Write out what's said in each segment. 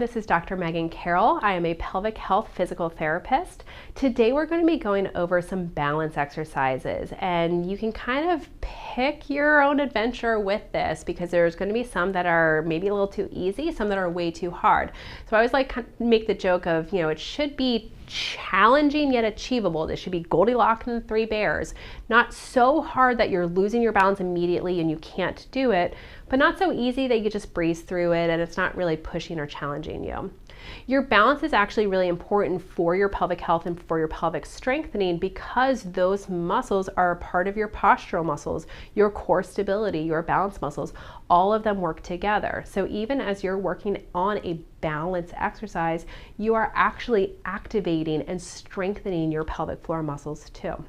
this is Dr. Meghan Karol. I am a pelvic health physical therapist. Today we're going to be going over some balance exercises, and you can kind of pick your own adventure with this because there's going to be some that are maybe a little too easy, some that are way too hard. So I always like to make the joke of, it should be challenging yet achievable. This should be Goldilocks and the Three Bears. Not so hard that you're losing your balance immediately and you can't do it, but not so easy that you just breeze through it and it's not really pushing or challenging you. Your balance is actually really important for your pelvic health and for your pelvic strengthening because those muscles are a part of your postural muscles, your core stability, your balance muscles. All of them work together. So even as you're working on a balance exercise, you are actually activating and strengthening your pelvic floor muscles too.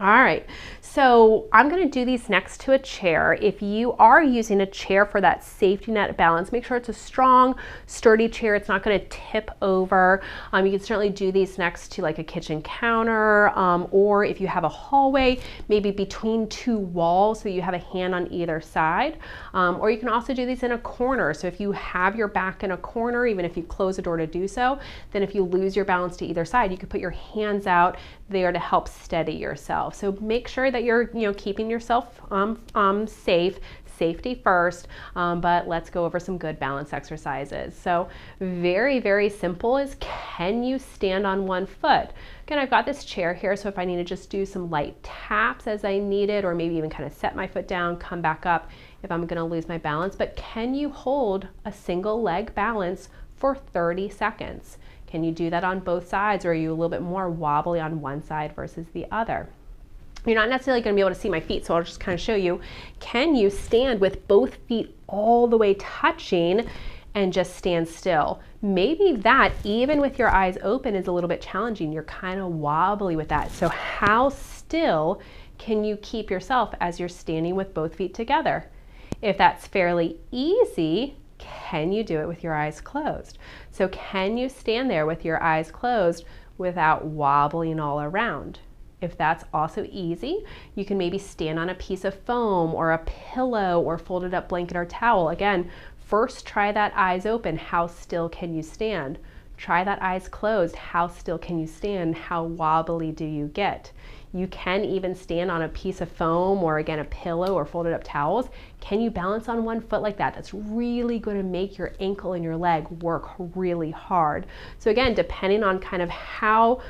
All right, so I'm going to do these next to a chair. If you are using a chair for that safety net balance, make sure it's a strong, sturdy chair. It's not going to tip over. You can certainly do these next to like a kitchen counter, or if you have a hallway, maybe between two walls so you have a hand on either side. Or you can also do these in a corner. So if you have your back in a corner, even if you close the door to do so, then if you lose your balance to either side, you could put your hands out there to help steady yourself. So make sure that you're keeping yourself safe, safety first, but let's go over some good balance exercises. So very, very simple is, can you stand on one foot? Again, I've got this chair here, so if I need to just do some light taps as I need it, or maybe even kind of set my foot down, come back up if I'm gonna lose my balance, but can you hold a single leg balance for 30 seconds? Can you do that on both sides, or are you a little bit more wobbly on one side versus the other? You're not necessarily going to be able to see my feet, so I'll just kind of show you. Can you stand with both feet all the way touching and just stand still? Maybe that, even with your eyes open, is a little bit challenging. You're kind of wobbly with that. So how still can you keep yourself as you're standing with both feet together? If that's fairly easy, can you do it with your eyes closed? So can you stand there with your eyes closed without wobbling all around? If that's also easy, you can maybe stand on a piece of foam or a pillow or folded up blanket or towel. Again, first try that eyes open. How still can you stand? Try that eyes closed. How still can you stand? How wobbly do you get? You can even stand on a piece of foam or again a pillow or folded up towels. Can you balance on one foot like that? That's really going to make your ankle and your leg work really hard. So again, depending on kind of how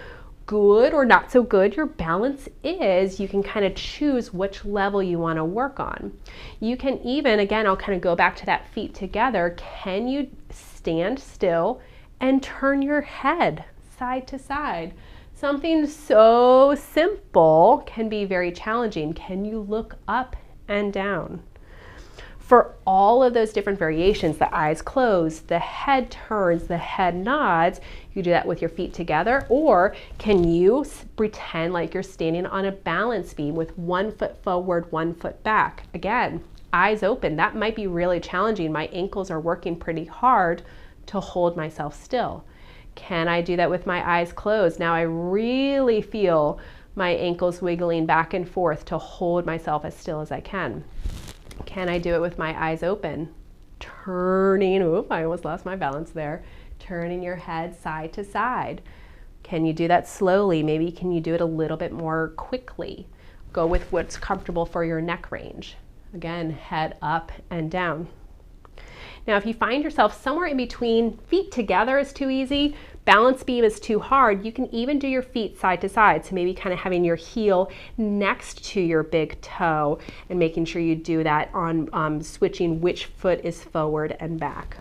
good or not so good your balance is, you can kind of choose which level you want to work on. You can even, again, I'll kind of go back to that feet together. Can you stand still and turn your head side to side? Something so simple can be very challenging. Can you look up and down? For all of those different variations, the eyes closed, the head turns, the head nods, you do that with your feet together, or can you pretend like you're standing on a balance beam with one foot forward, one foot back? Again, eyes open. That might be really challenging. My ankles are working pretty hard to hold myself still. Can I do that with my eyes closed? Now I really feel my ankles wiggling back and forth to hold myself as still as I can. Can I do it with my eyes open? Turning, oop, I almost lost my balance there. Turning your head side to side. Can you do that slowly? Maybe can you do it a little bit more quickly? Go with what's comfortable for your neck range. Again, head up and down. Now, if you find yourself somewhere in between, feet together is too easy, balance beam is too hard, you can even do your feet side to side. So maybe kind of having your heel next to your big toe and making sure you do that on switching which foot is forward and back.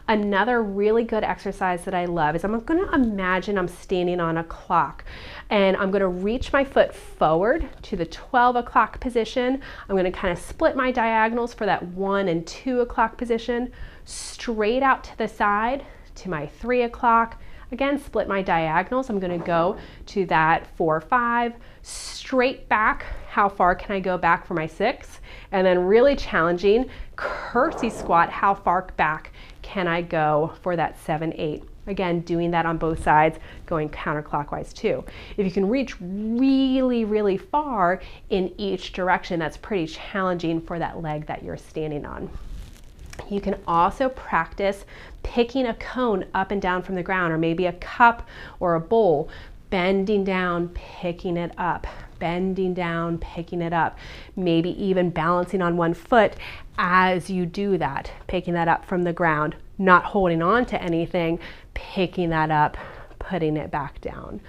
Another really good exercise that I love is I'm going to imagine I'm standing on a clock and I'm going to reach my foot forward to the 12 o'clock position. I'm going to kind of split my diagonals for that 1 and 2 o'clock position, straight out to the side to my 3 o'clock. Again, split my diagonals. I'm going to go to that 4, 5, straight back. How far can I go back for my 6? And then really challenging, curtsy squat. How far back can I go for that 7, 8? Again, doing that on both sides, going counterclockwise too. If you can reach really, really far in each direction, that's pretty challenging for that leg that you're standing on. You can also practice picking a cone up and down from the ground, or maybe a cup or a bowl, bending down, picking it up, bending down, picking it up, maybe even balancing on one foot as you do that, picking that up from the ground, not holding on to anything, picking that up, putting it back down.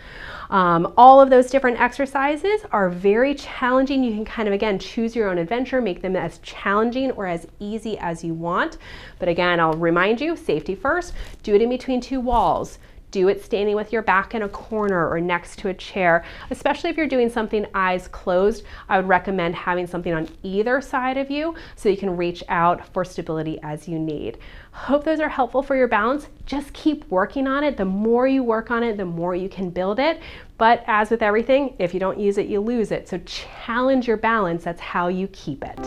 All of those different exercises are very challenging. You can kind of, again, choose your own adventure, make them as challenging or as easy as you want. But again, I'll remind you, safety first, do it in between two walls. Do it standing with your back in a corner or next to a chair. Especially if you're doing something eyes closed, I would recommend having something on either side of you so you can reach out for stability as you need. Hope those are helpful for your balance. Just keep working on it. The more you work on it, the more you can build it. But as with everything, if you don't use it, you lose it. So challenge your balance. That's how you keep it.